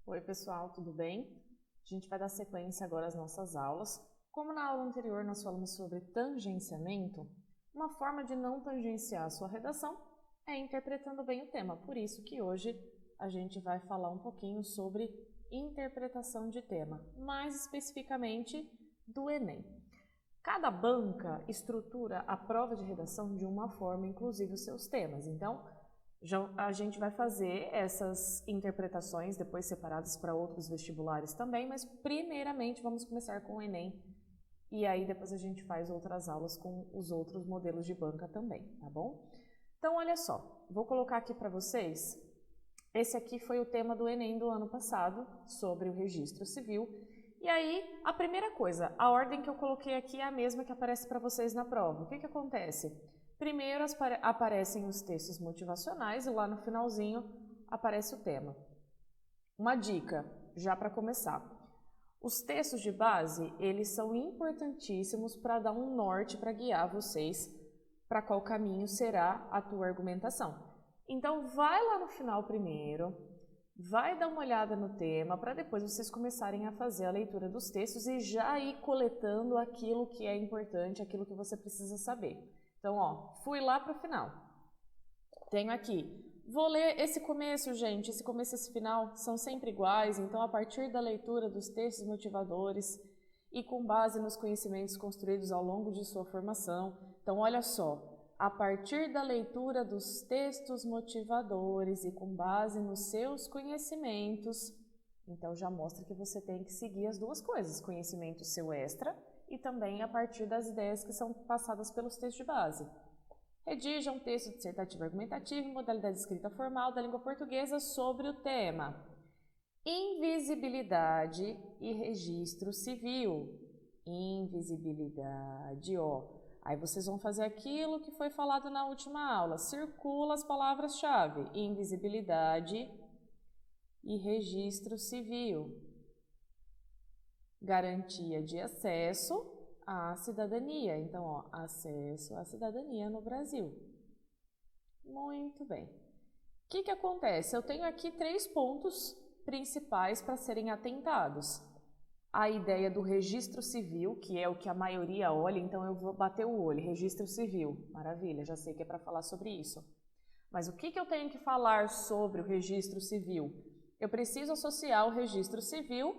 Oi pessoal, tudo bem? A gente vai dar sequência agora às nossas aulas. Como na aula anterior nós falamos sobre tangenciamento, uma forma de não tangenciar a sua redação é interpretando bem o tema. Por isso que hoje a gente vai falar um pouquinho sobre interpretação de tema, mais especificamente do Enem. Cada banca estrutura a prova de redação de uma forma, inclusive os seus temas. Então, a gente vai fazer essas interpretações depois separadas para outros vestibulares também, mas primeiramente vamos começar com o Enem e aí depois a gente faz outras aulas com os outros modelos de banca também, tá bom? Então, olha só, vou colocar aqui para vocês, esse aqui foi o tema do Enem do ano passado, sobre o registro civil. E aí, a primeira coisa, a ordem que eu coloquei aqui é a mesma que aparece para vocês na prova. O que acontece? Primeiro aparecem os textos motivacionais e lá no finalzinho aparece o tema. Uma dica, já para começar. Os textos de base, eles são importantíssimos para dar um norte para guiar vocês para qual caminho será a tua argumentação. Então, vai lá no final primeiro, vai dar uma olhada no tema para depois vocês começarem a fazer a leitura dos textos e já ir coletando aquilo que é importante, aquilo que você precisa saber. Então, ó, fui lá para o final. Tenho aqui. Vou ler esse começo, gente. Esse começo e esse final são sempre iguais. Então, a partir da leitura dos textos motivadores e com base nos conhecimentos construídos ao longo de sua formação. Então, olha só. A partir da leitura dos textos motivadores e com base nos seus conhecimentos, então já mostra que você tem que seguir as duas coisas, conhecimento seu extra e também a partir das ideias que são passadas pelos textos de base. Redija um texto dissertativo argumentativo em modalidade de escrita formal da língua portuguesa sobre o tema invisibilidade e registro civil. Invisibilidade, ó. Aí vocês vão fazer aquilo que foi falado na última aula. Circula as palavras-chave. Invisibilidade e registro civil. Garantia de acesso à cidadania. Então, ó, acesso à cidadania no Brasil. Muito bem. O que acontece? Eu tenho aqui 3 pontos principais para serem atentados. A ideia do registro civil, que é o que a maioria olha, então eu vou bater o olho, registro civil, maravilha, já sei que é para falar sobre isso. Mas o que eu tenho que falar sobre o registro civil? Eu preciso associar o registro civil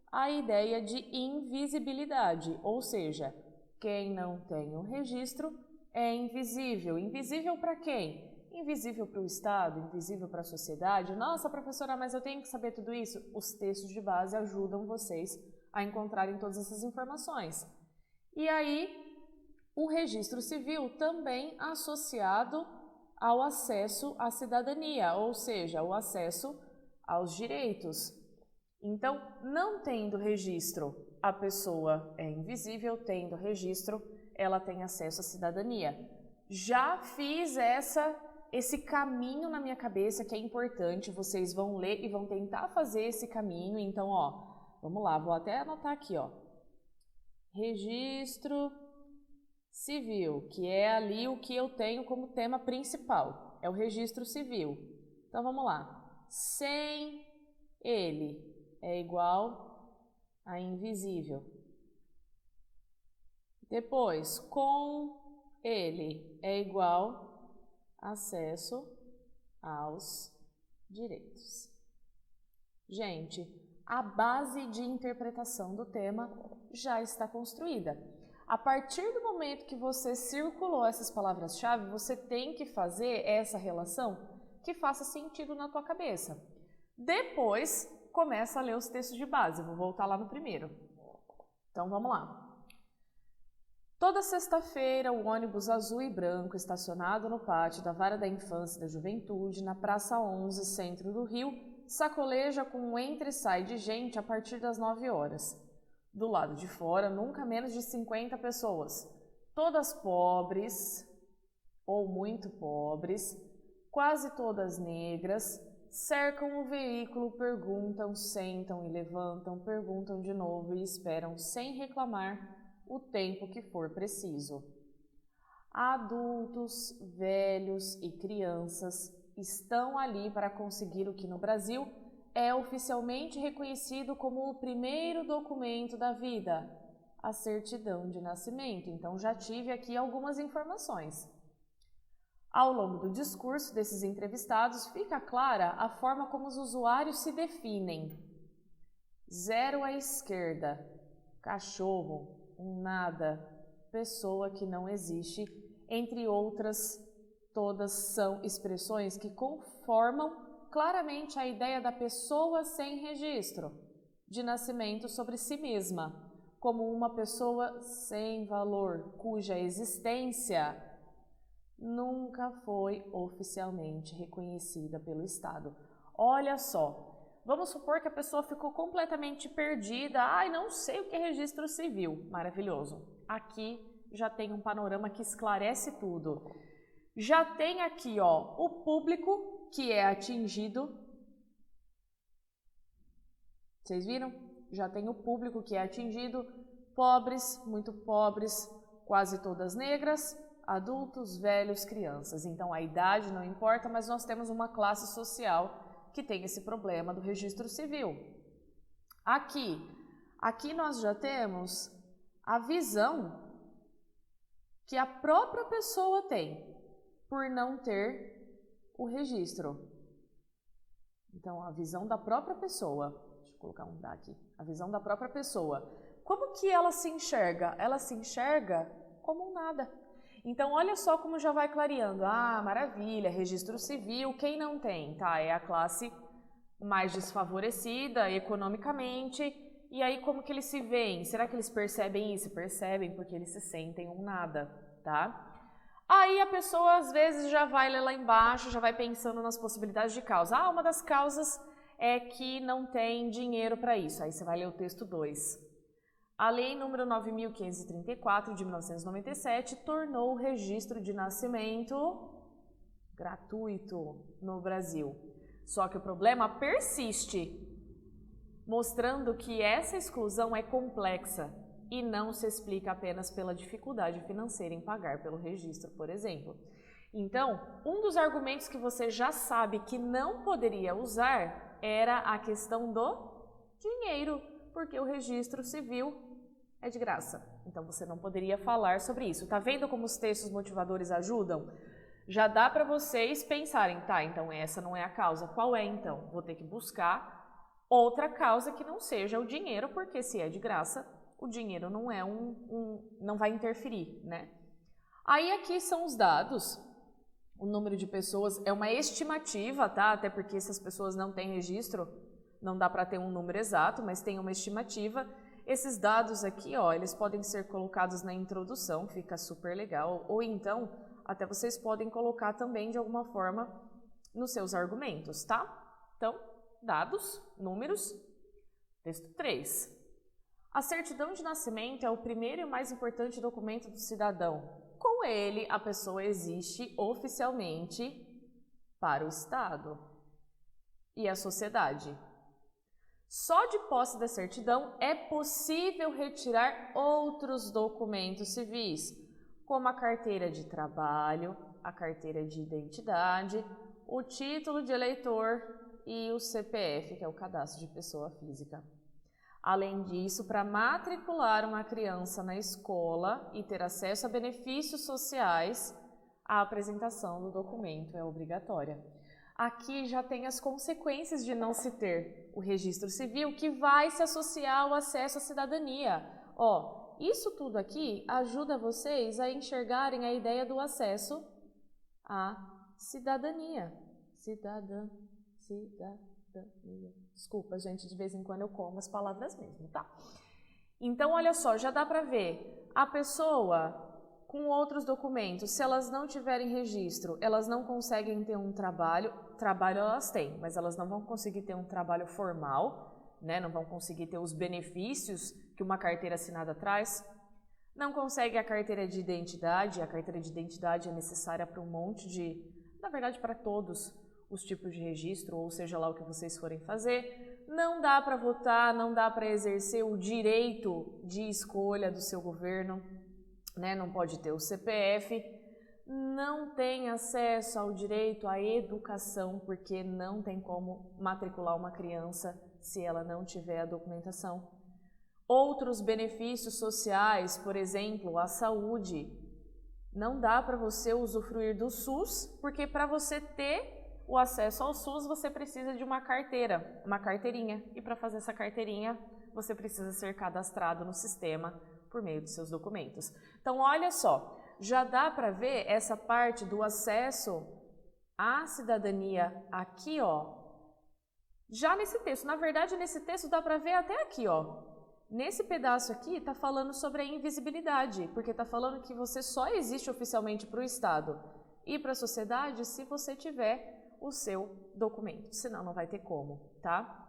à ideia de invisibilidade, ou seja, quem não tem o registro é invisível. Invisível para quem? Invisível para o Estado, invisível para a sociedade. Nossa, professora, mas eu tenho que saber tudo isso? Os textos de base ajudam vocês a encontrarem todas essas informações. E aí, o registro civil também associado ao acesso à cidadania, ou seja, o acesso aos direitos. Então, não tendo registro, a pessoa é invisível, tendo registro, ela tem acesso à cidadania. Já fiz esse caminho na minha cabeça que é importante, vocês vão ler e vão tentar fazer esse caminho, então, ó, vamos lá, vou até anotar aqui, ó. Registro civil, que é ali o que eu tenho como tema principal, é o registro civil. Então, vamos lá. Sem ele é igual a invisível. Depois, com ele é igual a acesso aos direitos. Gente, a base de interpretação do tema já está construída. A partir do momento que você circulou essas palavras-chave, você tem que fazer essa relação que faça sentido na tua cabeça. Depois, começa a ler os textos de base. Vou voltar lá no primeiro. Então, vamos lá. Toda sexta-feira, o ônibus azul e branco, estacionado no pátio da Vara da Infância e da Juventude, na Praça 11, centro do Rio, sacoleja com um entra e sai de gente a partir das 9 horas. Do lado de fora, nunca menos de 50 pessoas, todas pobres ou muito pobres, quase todas negras, cercam o veículo, perguntam, sentam e levantam, perguntam de novo e esperam sem reclamar o tempo que for preciso. Adultos, velhos e crianças estão ali para conseguir o que no Brasil é oficialmente reconhecido como o primeiro documento da vida? A certidão de nascimento. Então, já tive aqui algumas informações. Ao longo do discurso desses entrevistados, fica clara a forma como os usuários se definem. 0 à esquerda, cachorro, um nada, pessoa que não existe, entre outras, todas são expressões que conformam claramente a ideia da pessoa sem registro de nascimento sobre si mesma, como uma pessoa sem valor, cuja existência nunca foi oficialmente reconhecida pelo Estado. Olha só, vamos supor que a pessoa ficou completamente perdida. Ai, não sei o que é registro civil. Maravilhoso. Aqui já tem um panorama que esclarece tudo. Já tem aqui, ó, o público que é atingido. Vocês viram? Já tem o público que é atingido. Pobres, muito pobres, quase todas negras, adultos, velhos, crianças. Então a idade não importa, mas nós temos uma classe social que tem esse problema do registro civil. Aqui nós já temos a visão que a própria pessoa tem por não ter o registro. Então a visão da própria pessoa, deixa eu colocar um dá aqui, a visão da própria pessoa. Como que ela se enxerga? Ela se enxerga como um nada. Então, olha só como já vai clareando. Ah, maravilha, registro civil, quem não tem? Tá, é a classe mais desfavorecida economicamente. E aí, como que eles se veem? Será que eles percebem isso? Percebem, porque eles se sentem um nada, tá? Aí a pessoa, às vezes, já vai ler lá embaixo, já vai pensando nas possibilidades de causa. Ah, uma das causas é que não tem dinheiro para isso. Aí você vai ler o texto 2. A Lei nº 9.534, de 1997, tornou o registro de nascimento gratuito no Brasil. Só que o problema persiste, mostrando que essa exclusão é complexa e não se explica apenas pela dificuldade financeira em pagar pelo registro, por exemplo. Então, um dos argumentos que você já sabe que não poderia usar era a questão do dinheiro, porque o registro civil é de graça. Então você não poderia falar sobre isso. Tá vendo como os textos motivadores ajudam? Já dá para vocês pensarem, tá, então essa não é a causa. Qual é então? Vou ter que buscar outra causa que não seja o dinheiro, porque se é de graça, o dinheiro não é não vai interferir, né? Aí aqui são os dados. O número de pessoas é uma estimativa, tá? Até porque essas pessoas não têm registro, não dá para ter um número exato, mas tem uma estimativa. Esses dados aqui, ó, eles podem ser colocados na introdução, fica super legal, ou então, até vocês podem colocar também de alguma forma nos seus argumentos, tá? Então, dados, números, texto 3. A certidão de nascimento é o primeiro e mais importante documento do cidadão. Com ele, a pessoa existe oficialmente para o Estado e a sociedade. Só de posse da certidão é possível retirar outros documentos civis, como a carteira de trabalho, a carteira de identidade, o título de eleitor e o CPF, que é o cadastro de pessoa física. Além disso, para matricular uma criança na escola e ter acesso a benefícios sociais, a apresentação do documento é obrigatória. Aqui já tem as consequências de não se ter o registro civil, que vai se associar ao acesso à cidadania. Ó, isso tudo aqui ajuda vocês a enxergarem a ideia do acesso à cidadania. Cidadania. Desculpa, gente, de vez em quando eu como as palavras mesmo, tá? Então, olha só, já dá para ver. A pessoa com outros documentos, se elas não tiverem registro, elas não conseguem ter um trabalho. Trabalho elas têm, mas elas não vão conseguir ter um trabalho formal, né? Não vão conseguir ter os benefícios que uma carteira assinada traz. Não consegue a carteira de identidade. A carteira de identidade é necessária para um monte de, na verdade, para todos os tipos de registro, ou seja lá o que vocês forem fazer. Não dá para votar, não dá para exercer o direito de escolha do seu governo, né? Não pode ter o CPF, não tem acesso ao direito à educação, porque não tem como matricular uma criança se ela não tiver a documentação. Outros benefícios sociais, por exemplo, a saúde. Não dá para você usufruir do SUS, porque para você ter o acesso ao SUS, você precisa de uma carteira, uma carteirinha. E para fazer essa carteirinha, você precisa ser cadastrado no sistema por meio dos seus documentos. Então, olha só, já dá para ver essa parte do acesso à cidadania aqui, ó. Já nesse texto, na verdade, nesse texto dá para ver até aqui, ó. Nesse pedaço aqui está falando sobre a invisibilidade, porque está falando que você só existe oficialmente para o Estado e para a sociedade se você tiver o seu documento, senão não vai ter como, tá?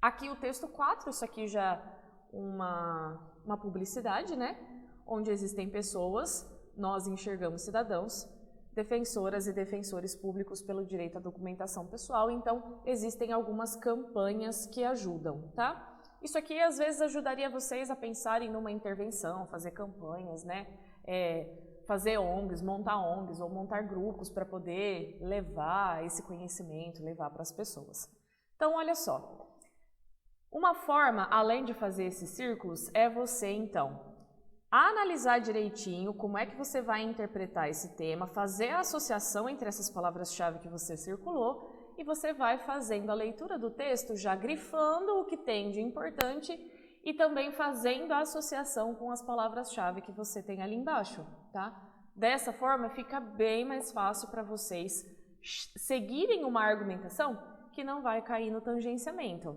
Aqui o texto 4, isso aqui já uma publicidade, né? Onde existem pessoas, nós enxergamos cidadãos, defensoras e defensores públicos pelo direito à documentação pessoal, então existem algumas campanhas que ajudam, tá? Isso aqui às vezes ajudaria vocês a pensarem numa intervenção, fazer campanhas, né? Fazer ONGs, montar ONGs ou montar grupos para poder levar esse conhecimento, levar para as pessoas. Então, olha só. Uma forma, além de fazer esses círculos, é você, então, analisar direitinho como é que você vai interpretar esse tema, fazer a associação entre essas palavras-chave que você circulou e você vai fazendo a leitura do texto, já grifando o que tem de importante e também fazendo a associação com as palavras-chave que você tem ali embaixo, tá? Dessa forma, fica bem mais fácil para vocês seguirem uma argumentação que não vai cair no tangenciamento.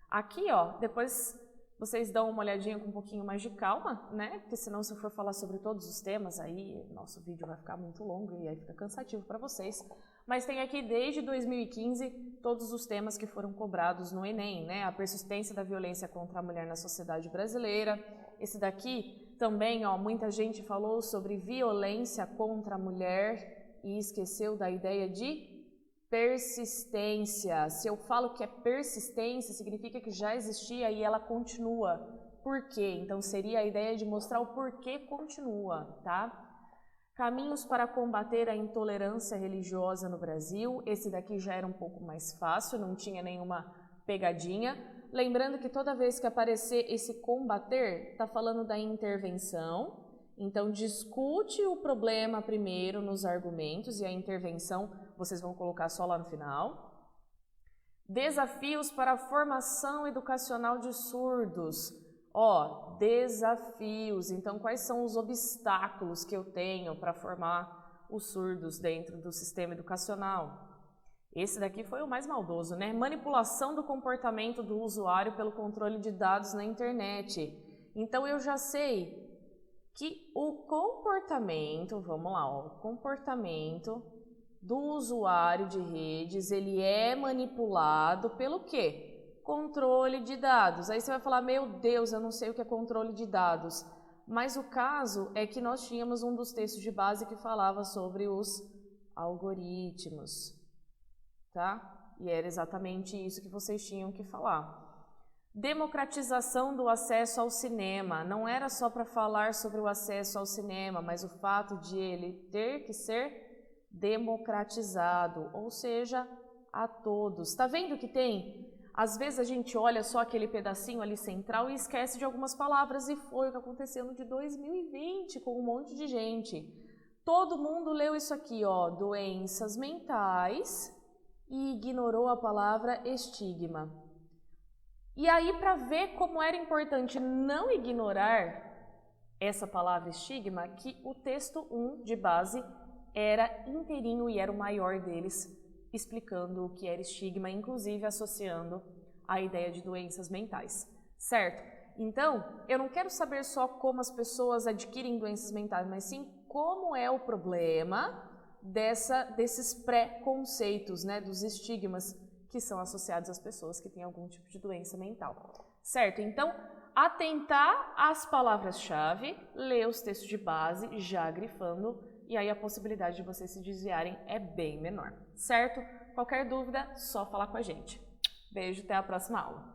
Aqui, ó, depois vocês dão uma olhadinha com um pouquinho mais de calma, né? Porque senão, se eu for falar sobre todos os temas, aí nosso vídeo vai ficar muito longo e aí fica cansativo para vocês. Mas tem aqui desde 2015 todos os temas que foram cobrados no Enem, né? A persistência da violência contra a mulher na sociedade brasileira. Esse daqui também, ó, muita gente falou sobre violência contra a mulher e esqueceu da ideia de persistência. Se eu falo que é persistência, significa que já existia e ela continua. Por quê? Então seria a ideia de mostrar o porquê continua, tá? Caminhos para combater a intolerância religiosa no Brasil. Esse daqui já era um pouco mais fácil, não tinha nenhuma pegadinha. Lembrando que toda vez que aparecer esse combater, tá falando da intervenção. Então discute o problema primeiro nos argumentos e a intervenção vocês vão colocar só lá no final. Desafios para a formação educacional de surdos. Ó, desafios. Então, quais são os obstáculos que eu tenho para formar os surdos dentro do sistema educacional? Esse daqui foi o mais maldoso, né? Manipulação do comportamento do usuário pelo controle de dados na internet. Então, eu já sei que o comportamento, vamos lá, ó, o comportamento do usuário de redes, ele é manipulado pelo quê? Controle de dados. Aí você vai falar, meu Deus, eu não sei o que é controle de dados. Mas o caso é que nós tínhamos um dos textos de base que falava sobre os algoritmos, tá? E era exatamente isso que vocês tinham que falar. Democratização do acesso ao cinema. Não era só para falar sobre o acesso ao cinema, mas o fato de ele ter que ser democratizado, ou seja, a todos. Tá vendo que tem? Às vezes a gente olha só aquele pedacinho ali central e esquece de algumas palavras, e foi o que aconteceu no de 2020 com um monte de gente. Todo mundo leu isso aqui, ó, doenças mentais, e ignorou a palavra estigma. E aí, para ver como era importante não ignorar essa palavra estigma, que o texto 1 de base era inteirinho e era o maior deles, explicando o que era estigma, inclusive associando a ideia de doenças mentais, certo? Então, eu não quero saber só como as pessoas adquirem doenças mentais, mas sim como é o problema desses pré-conceitos, né, dos estigmas que são associados às pessoas que têm algum tipo de doença mental, certo? Então, atentar às palavras-chave, ler os textos de base, já grifando, e aí a possibilidade de vocês se desviarem é bem menor, certo? Qualquer dúvida, só falar com a gente. Beijo, até a próxima aula.